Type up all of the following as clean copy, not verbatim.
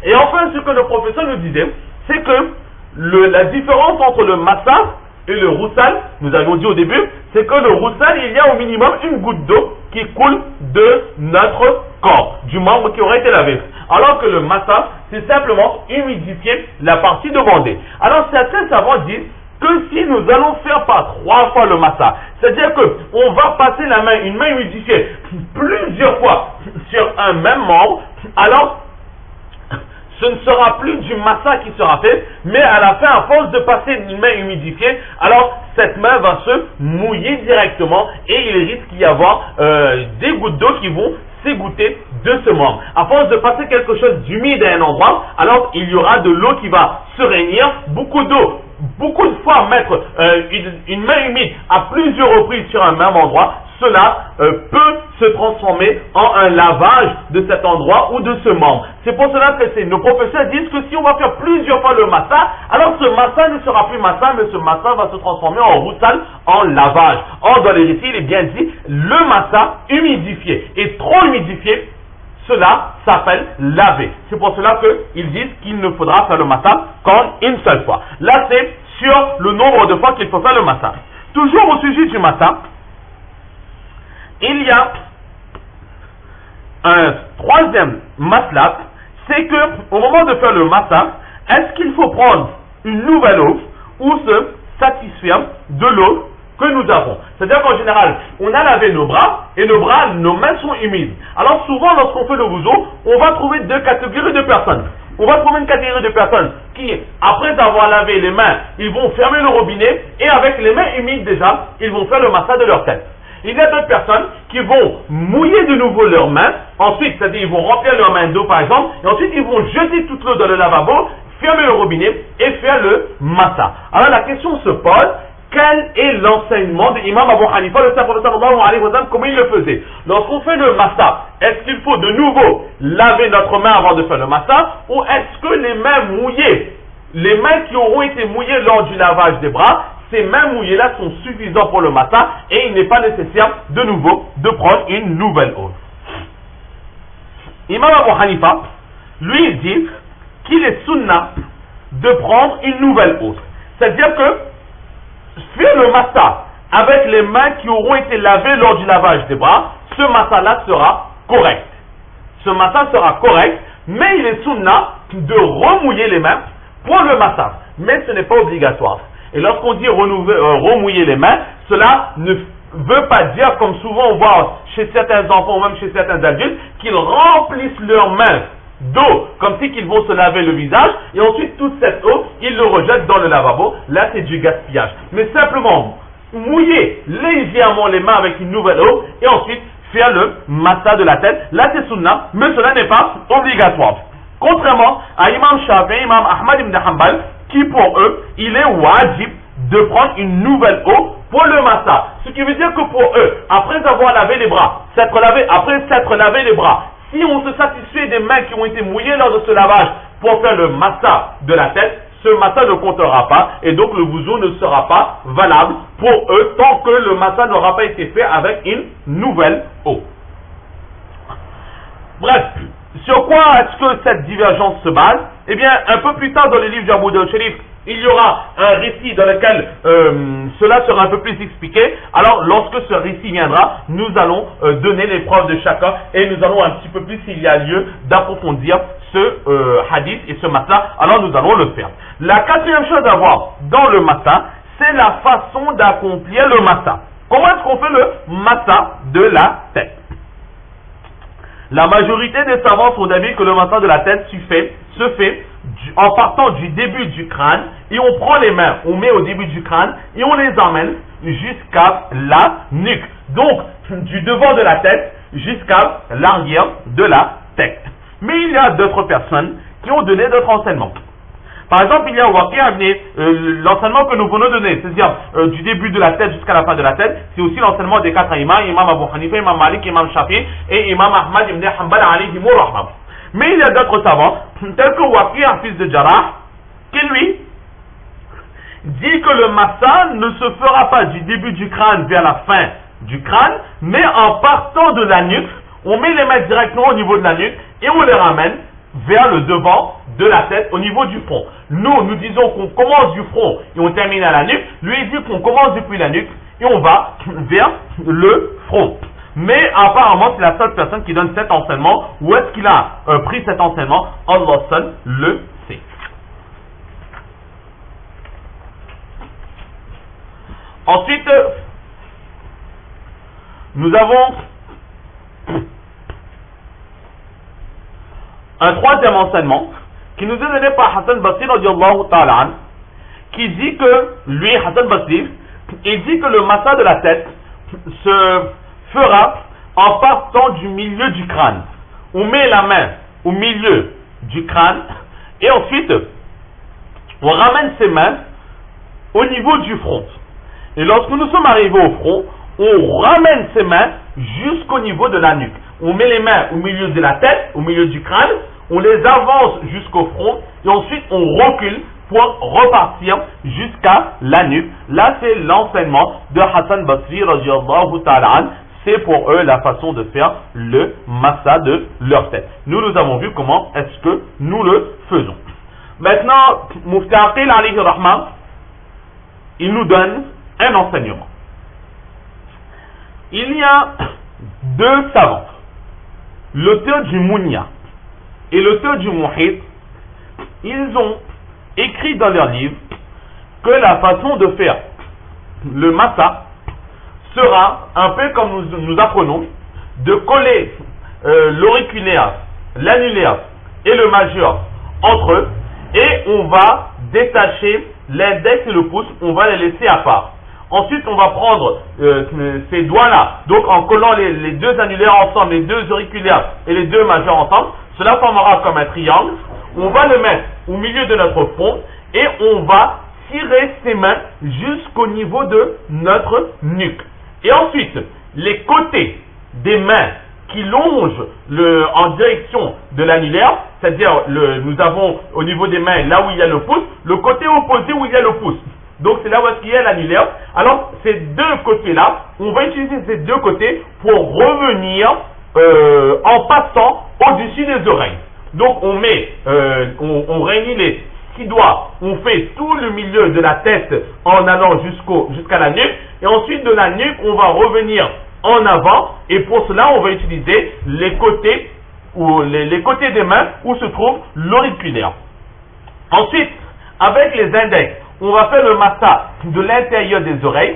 Et enfin, ce que le professeur nous disait, c'est que la différence entre le massa et le roussal, nous avions dit au début, c'est que le roussal, il y a au minimum une goutte d'eau qui coule de notre corps, du membre qui aurait été lavé. Alors que le massa, c'est simplement humidifier la partie demandée. Alors certains savants disent que si nous allons faire par 3 fois le massa, c'est-à-dire qu'on va passer une main humidifiée plusieurs fois sur un même membre, alors ce ne sera plus du massa qui sera fait, mais à la fin, à force de passer une main humidifiée, alors cette main va se mouiller directement et il risque d'y avoir des gouttes d'eau qui vont s'égoutter de ce membre. À force de passer quelque chose d'humide à un endroit, alors il y aura de l'eau qui va se réunir, beaucoup d'eau. Beaucoup de fois mettre une main humide à plusieurs reprises sur un même endroit, cela peut se transformer en un lavage de cet endroit ou de ce membre. C'est pour cela que nos professeurs disent que si on va faire plusieurs fois le massa, alors ce massa ne sera plus massa, mais ce massa va se transformer en roussal, en lavage. Or, dans les récits, il est bien dit, le massa humidifié et trop humidifié, cela s'appelle laver. C'est pour cela qu'ils disent qu'il ne faudra faire le massa qu'en une seule fois. Là, c'est sur le nombre de fois qu'il faut faire le massa. Toujours au sujet du massa, il y a un troisième maslak, c'est que au moment de faire le massa, est-ce qu'il faut prendre une nouvelle eau ou se satisfaire de l'eau que nous avons? C'est-à-dire qu'en général, on a lavé nos bras et nos mains sont humides. Alors souvent, lorsqu'on fait le wudu, on va trouver 2 catégories de personnes. On va trouver une catégorie de personnes qui, après avoir lavé les mains, ils vont fermer le robinet et avec les mains humides déjà, ils vont faire le massa de leur tête. Il y a d'autres personnes qui vont mouiller de nouveau leurs mains, ensuite, c'est-à-dire ils vont remplir leurs mains d'eau par exemple, et ensuite ils vont jeter toute l'eau dans le lavabo, fermer le robinet et faire le massa. Alors la question se pose, quel est l'enseignement de l'imam Abu Hanifa, le prophète sallallahu alayhi wa sallam, comment il le faisait? Lorsqu'on fait le massa, est-ce qu'il faut de nouveau laver notre main avant de faire le massa, ou est-ce que les mains mouillées, les mains qui auront été mouillées lors du lavage des bras, ces mains mouillées-là sont suffisantes pour le massa et il n'est pas nécessaire de nouveau de prendre une nouvelle eau. Imam Abu Hanifa, lui, il dit qu'il est sunna de prendre une nouvelle eau. C'est-à-dire que faire le massa avec les mains qui auront été lavées lors du lavage des bras, ce massa-là sera correct. Ce massa sera correct, mais il est sunna de remouiller les mains pour le massa. Mais ce n'est pas obligatoire. Et lorsqu'on dit remouiller les mains, cela ne veut pas dire, comme souvent on voit chez certains enfants ou même chez certains adultes, qu'ils remplissent leurs mains d'eau, comme si qu'ils vont se laver le visage, et ensuite toute cette eau, ils le rejettent dans le lavabo. Là, c'est du gaspillage. Mais simplement, mouiller légèrement les mains avec une nouvelle eau, et ensuite faire le massa de la tête. Là, c'est sunna, mais cela n'est pas obligatoire. Contrairement à Imam Shafi'i, Imam Ahmad ibn Hanbal, qui pour eux, il est wajib de prendre une nouvelle eau pour le massa. Ce qui veut dire que pour eux, après avoir lavé les bras, après s'être lavé les bras, si on se satisfait des mains qui ont été mouillées lors de ce lavage pour faire le massa de la tête, ce massa ne comptera pas et donc le wudu ne sera pas valable pour eux tant que le massa n'aura pas été fait avec une nouvelle eau. Bref, sur quoi est-ce que cette divergence se base? Eh bien, un peu plus tard dans le livre d'Abu Dawud Sharif, il y aura un récit dans lequel cela sera un peu plus expliqué. Alors, lorsque ce récit viendra, nous allons donner les preuves de chacun et nous allons un petit peu plus, s'il y a lieu, d'approfondir ce hadith et ce massa. Alors, nous allons le faire. La quatrième chose à voir dans le massa, c'est la façon d'accomplir le massa. Comment est-ce qu'on fait le massa de la tête? La majorité des savants sont d'avis que le massa de la tête se fait en partant du début du crâne et on prend les mains, on met au début du crâne et on les emmène jusqu'à la nuque. Donc, du devant de la tête jusqu'à l'arrière de la tête. Mais il y a d'autres personnes qui ont donné d'autres enseignements. Par exemple, il y a l'enseignement que nous venons de donner, c'est-à-dire du début de la tête jusqu'à la fin de la tête, c'est aussi l'enseignement des 4 imams, Imam Abu Hanifa, Imam Malik, Imam Shafi et Imam Ahmad ibn Hanbal alayhim rahmah. Mais il y a d'autres savants, tels que Waqi' fils de Jarrah, qui lui dit que le massa ne se fera pas du début du crâne vers la fin du crâne, mais en partant de la nuque, on met les mains directement au niveau de la nuque et on les ramène vers le devant de la tête au niveau du front. Nous disons qu'on commence du front et on termine à la nuque. Lui, il dit qu'on commence depuis la nuque et on va vers le front. Mais apparemment, c'est la seule personne qui donne cet enseignement. Où est-ce qu'il a pris cet enseignement? Allah seul le sait. Ensuite, nous avons un troisième enseignement qui nous est donné par Hassan Basri radiallahu ta'ala, qui dit que lui, Hassan Basri, il dit que le massage de la tête se fera en partant du milieu du crâne. On met la main au milieu du crâne et ensuite on ramène ses mains au niveau du front. Et lorsque nous sommes arrivés au front, on ramène ses mains jusqu'au niveau de la nuque. On met les mains au milieu de la tête, au milieu du crâne, on les avance jusqu'au front et ensuite on recule pour repartir jusqu'à la nuque. Là, c'est l'enseignement de Hassan Basri radiyallahu ta'ala. C'est pour eux la façon de faire le massa de leur tête. Nous avons vu comment est-ce que nous le faisons. Maintenant, Mufti Aqil alayhi rahman, il nous donne un enseignement. Il y a deux savants, l'auteur du Munya et l'auteur du Muhit. Ils ont écrit dans leur livre que la façon de faire le massa sera un peu comme nous apprenons de coller l'auriculaire, l'annulaire et le majeur entre eux, et on va détacher l'index et le pouce, on va les laisser à part. Ensuite, on va prendre ces doigts-là, donc en collant les deux annulaires ensemble, les deux auriculaires et les deux majeurs ensemble, cela formera comme un triangle. On va le mettre au milieu de notre front et on va tirer ses mains jusqu'au niveau de notre nuque. Et ensuite, les côtés des mains qui longent en direction de l'annulaire, c'est-à-dire nous avons au niveau des mains là où il y a le pouce, le côté opposé où il y a le pouce. Donc c'est là où il y a l'annulaire. Alors ces deux côtés-là, on va utiliser ces deux côtés pour revenir en passant au-dessus des oreilles. Donc on met, on réunit les 6 doigts, on fait tout le milieu de la tête en allant jusqu'à la nuque, et ensuite de la nuque on va revenir en avant, et pour cela on va utiliser les côtés les côtés des mains où se trouve l'auriculaire. Ensuite, avec les index, on va faire le massage de l'intérieur des oreilles,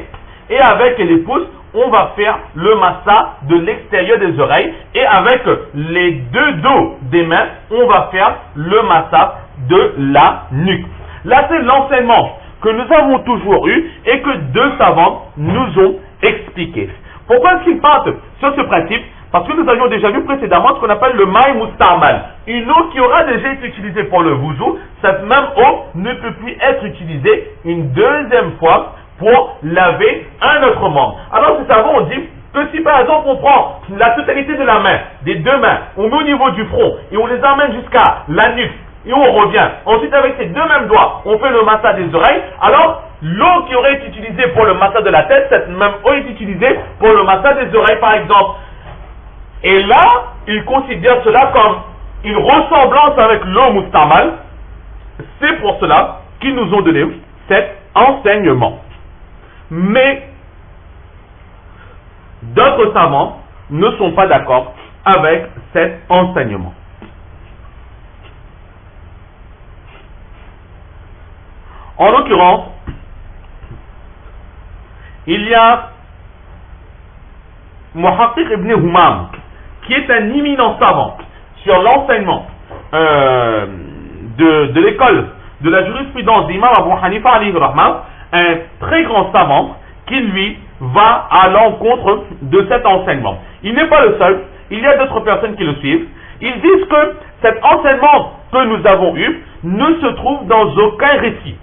et avec les pouces, on va faire le massage de l'extérieur des oreilles, et avec les deux dos des mains, on va faire le massage de la nuque. Là, c'est l'enseignement que nous avons toujours eu et que deux savants nous ont expliqué. Pourquoi est-ce qu'ils partent sur ce principe? Parce que nous avions déjà vu précédemment ce qu'on appelle le maï mustamal. Une eau qui aura déjà été utilisée pour le wuzu, cette même eau ne peut plus être utilisée une deuxième fois pour laver un autre membre. Alors ces savants ont dit que si par exemple on prend la totalité de la main, des deux mains, on met au niveau du front et on les emmène jusqu'à la nuque et on revient, ensuite avec ces deux mêmes doigts, on fait le massage des oreilles, alors l'eau qui aurait été utilisée pour le massage de la tête, cette même eau est utilisée pour le massage des oreilles par exemple. Et là, ils considèrent cela comme une ressemblance avec l'eau mustamal. C'est pour cela qu'ils nous ont donné cet enseignement. Mais d'autres savants ne sont pas d'accord avec cet enseignement. En l'occurrence, il y a Muhaqqiq ibn Humam, qui est un éminent savant sur l'enseignement de l'école de la jurisprudence d'Imam Abu Hanifa alayhi rahman, un très grand savant qui lui va à l'encontre de cet enseignement. Il n'est pas le seul, il y a d'autres personnes qui le suivent. Ils disent que cet enseignement que nous avons eu ne se trouve dans aucun récit,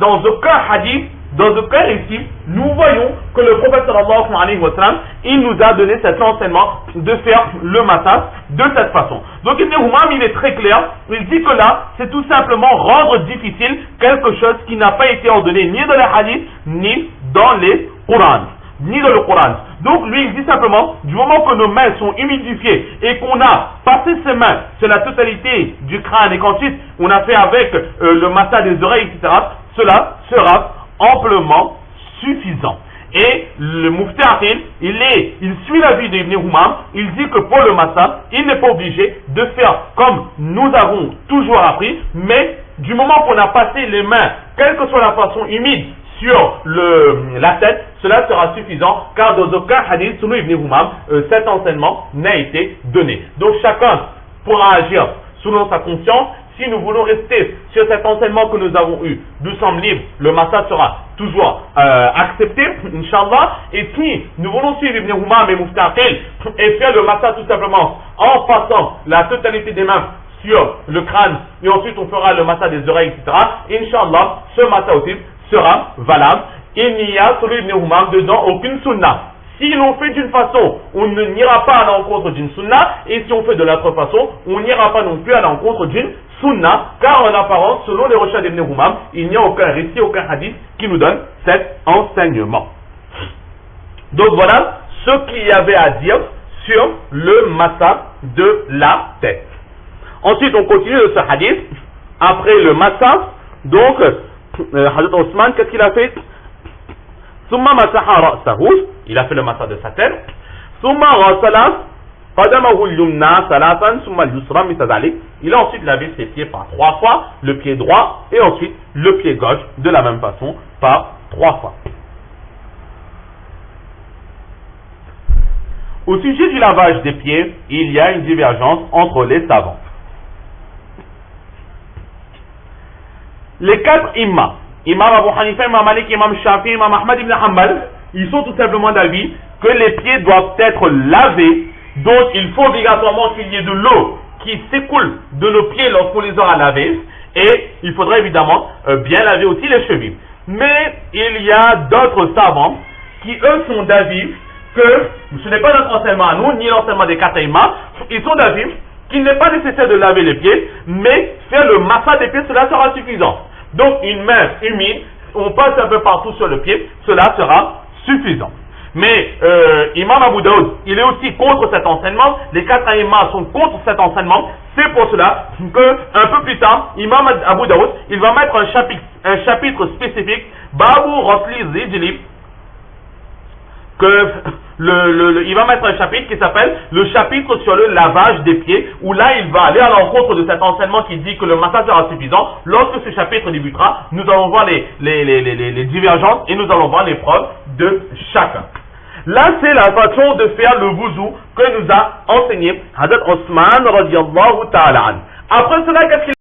dans aucun hadith, dans aucun récit, nous voyons que le prophète sallallahu alayhi wa sallam, il nous a donné cet enseignement de faire le massage de cette façon. Donc Ibn Humam, il est très clair, il dit que là, c'est tout simplement rendre difficile quelque chose qui n'a pas été ordonné ni dans les hadiths, ni dans les Qurans. ni dans le Coran. Donc lui, il dit simplement, du moment que nos mains sont humidifiées et qu'on a passé ses mains sur la totalité du crâne et qu'ensuite on a fait avec le massage des oreilles, etc., cela sera amplement suffisant. Et le Mufti Aqil, il suit l'avis d'Ibn Humam, il dit que pour le massage, il n'est pas obligé de faire comme nous avons toujours appris, mais du moment qu'on a passé les mains, quelle que soit la façon humide, sur la tête, cela sera suffisant, car dans aucun hadith, selon Ibn Humam, cet enseignement n'a été donné. Donc chacun pourra agir selon sa conscience. Si nous voulons rester sur cet enseignement que nous avons eu, nous sommes libres, le massage sera toujours accepté, Inch'Allah. Et si nous voulons suivre Ibn Humam et Mufti Aqil et faire le massage tout simplement en passant la totalité des mains sur le crâne et ensuite on fera le massage des oreilles, etc., Inch'Allah, ce massage aussi sera valable. Il n'y a sur Ibn Humam dedans aucune sunna. Si l'on fait d'une façon, on n'ira pas à l'encontre d'une sunna, et si on fait de l'autre façon, on n'ira pas non plus à l'encontre d'une sunna, car en apparence, selon les recherches d'Ibn Humam, il n'y a aucun récit, aucun hadith qui nous donne cet enseignement. Donc voilà ce qu'il y avait à dire sur le massage de la tête. Ensuite, on continue de ce hadith. Après le massage, donc, Hazrat Osman, qu'est-ce qu'il a fait? Summa masaha ra'sahu, il a fait le massage de sa tête. Summa ghasala qadamahu al-yumna salatan, summa al-yusra mithla dhalik. Il a ensuite lavé ses pieds par 3 fois, le pied droit et ensuite le pied gauche de la même façon par 3 fois. Au sujet du lavage des pieds, il y a une divergence entre les savants. Les 4 imams, Imam Abu Hanifa, Imam Malik, Imam Shafi, Imam Ahmad ibn Hanbal, ils sont tout simplement d'avis que les pieds doivent être lavés, donc il faut obligatoirement qu'il y ait de l'eau qui s'écoule de nos pieds lorsqu'on les aura lavés, et il faudra évidemment bien laver aussi les chevilles. Mais il y a d'autres savants qui eux sont d'avis que ce n'est pas notre enseignement à nous, ni l'enseignement des 4 imams, ils sont d'avis qu'il n'est pas nécessaire de laver les pieds, mais faire le massage des pieds, cela sera suffisant. Donc une main humide, on passe un peu partout sur le pied, cela sera suffisant. Mais Imam Abu Daoud, il est aussi contre cet enseignement, les 4 imams sont contre cet enseignement, c'est pour cela que un peu plus tard, Imam Abu Daoud, il va mettre un chapitre spécifique, Babu Rosli Zijli, que il va mettre un chapitre qui s'appelle le chapitre sur le lavage des pieds, où là il va aller à l'encontre de cet enseignement qui dit que le massage sera suffisant. Lorsque ce chapitre débutera, nous allons voir les divergences et nous allons voir les preuves de chacun. Là, c'est la façon de faire le wuzu que nous a enseigné Hazrat Osman radiyallahu ta'ala an. Après cela, qu'est-ce qu'il